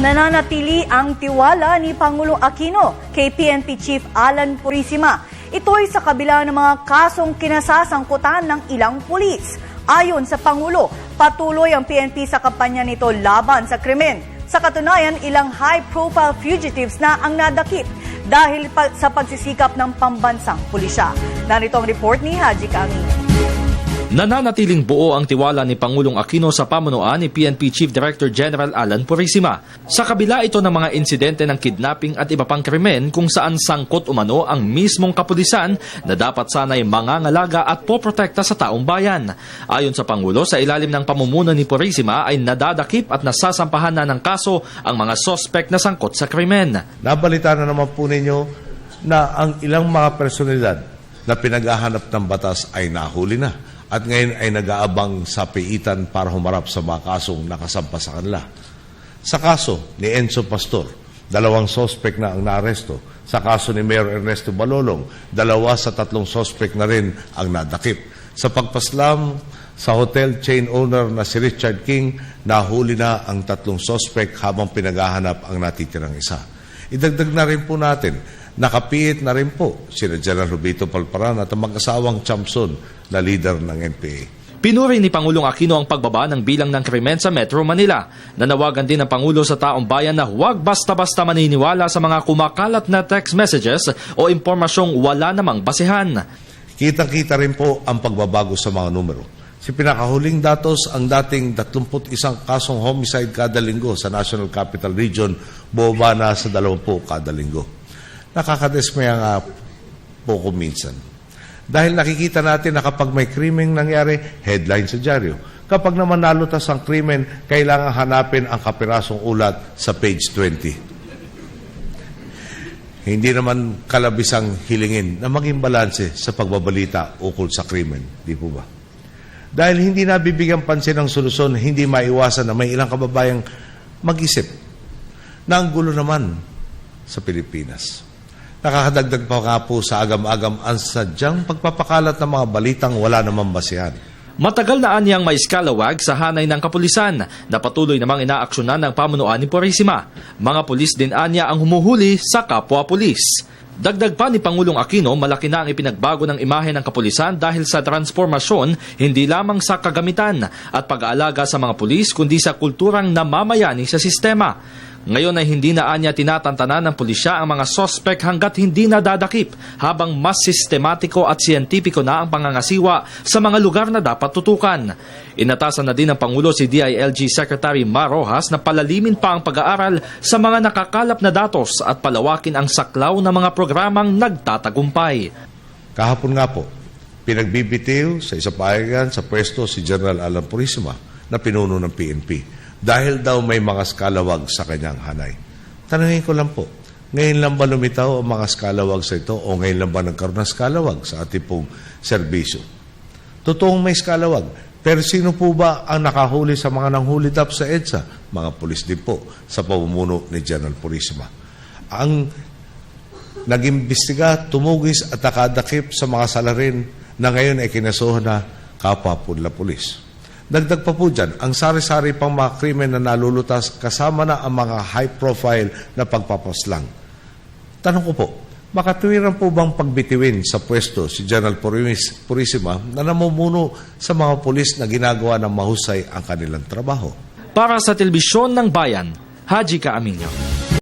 Nananatili ang tiwala ni Pangulong Aquino kay PNP Chief Alan Purisima. Ito'y sa kabila ng mga kasong kinasasangkutan ng ilang pulis. Ayon sa Pangulo, patuloy ang PNP sa kampanya nito laban sa krimen. Sa katunayan, ilang high-profile fugitives na ang nadakip dahil sa pagsisikap ng pambansang pulisya. Narito ang report ni Haji Kami. Nananatiling buo ang tiwala ni Pangulong Aquino sa pamunuan ni PNP Chief Director General Alan Purisima. Sa kabila ito ng mga insidente ng kidnapping at iba pang krimen kung saan sangkot umano ang mismong kapulisan na dapat sana'y mangangalaga at poprotekta sa taong bayan. Ayon sa Pangulo, sa ilalim ng pamumuno ni Purisima ay nadadakip at nasasampahan na ng kaso ang mga sospek na sangkot sa krimen. Nabalita na naman po ninyo na ang ilang mga personalidad na pinaghahanap ng batas ay nahuli na. At ngayon ay nag-aabang sa piitan para humarap sa mga kasong nakasampa sa kanila. Sa kaso ni Enzo Pastor, 2 sospek na ang naaresto. Sa kaso ni Mayor Ernesto Balolong, 2 sa 3 sospek na rin ang nadakip. Sa pagpaslam sa hotel chain owner na si Richard King, nahuli na ang 3 sospek habang pinaghahanap ang natitirang isa. Idagdag na rin po natin, nakapiit na rin po sina General Rubito Palparan at ang mag-asawang Chamson na leader ng NPA. Pinuri ni Pangulong Aquino ang pagbaba ng bilang ng krimen sa Metro Manila. Nanawagan din ng Pangulo sa taong bayan na huwag basta-basta maniniwala sa mga kumakalat na text messages o impormasyong wala namang basehan. Kitang-kita rin po ang pagbabago sa mga numero. Si pinakahuling datos, ang dating 31 kasong homicide kada linggo sa National Capital Region, bumaba na sa 20 kada linggo. Nakakadesmaya nga po minsan. Dahil nakikita natin na kapag may krimeng nangyari, headline sa dyaryo. Kapag naman nalutas ang krimen, kailangan hanapin ang kapirasong ulat sa page 20. Hindi naman kalabisang hilingin na maging balanse sa pagbabalita ukol sa krimen. Di po ba? Dahil hindi nabibigyan pansin ng solusyon, hindi maiwasan na may ilang kababayang mag-isip na ang gulo naman sa Pilipinas. Nakakadagdag pa nga po sa agam-agam ang sadyang pagpapakalat ng mga balitang wala namang basehan. Matagal na anyang may skalawag sa hanay ng kapulisan na patuloy namang inaaksyonan ng pamunuan ni Purisima. Mga pulis din anya ang humuhuli sa kapwa-pulis. Dagdag pa ni Pangulong Aquino, malaki na ang ipinagbago ng imahe ng kapulisan dahil sa transformasyon hindi lamang sa kagamitan at pag-aalaga sa mga pulis kundi sa kulturang namamayani sa sistema. Ngayon ay hindi na anya tinatantanan ng pulisya ang mga sospek hanggat hindi nadadakip habang mas sistematiko at siyentipiko na ang pangangasiwa sa mga lugar na dapat tutukan. Inatasan na din ng Pangulo si DILG Secretary Mar Rojas na palalimin pa ang pag-aaral sa mga nakakalap na datos at palawakin ang saklaw ng mga programang nagtatagumpay. Kahapon nga po, pinagbibitiw sa isa pahayagan sa pwesto si General Alan Purisima na pinuno ng PNP. Dahil daw may mga skalawag sa kanyang hanay. Tanungin ko lang po, ngayon lang ba lumitaw ang mga skalawag sa ito o ngayon lang ba nagkaroon ng skalawag sa ating pong serbisyo? Totoong may skalawag, pero sino po ba ang nakahuli sa mga nanghulid up sa EDSA? Mga pulis din po sa pamumuno ni General Purisima. Ang nag-imbestiga, tumugis at nakadakip sa mga salarin na ngayon ay kinasuhan na kapwa pulis. Dagdag pa po dyan, ang sari-sari pang mga krimen na nalulutas kasama na ang mga high-profile na pagpapaslang. Tanong ko po, makatuwiran po bang pagbitiwin sa pwesto si General Purisima na namumuno sa mga pulis na ginagawa ng mahusay ang kanilang trabaho? Para sa Telebisyon ng Bayan, Haji Kaaminyo.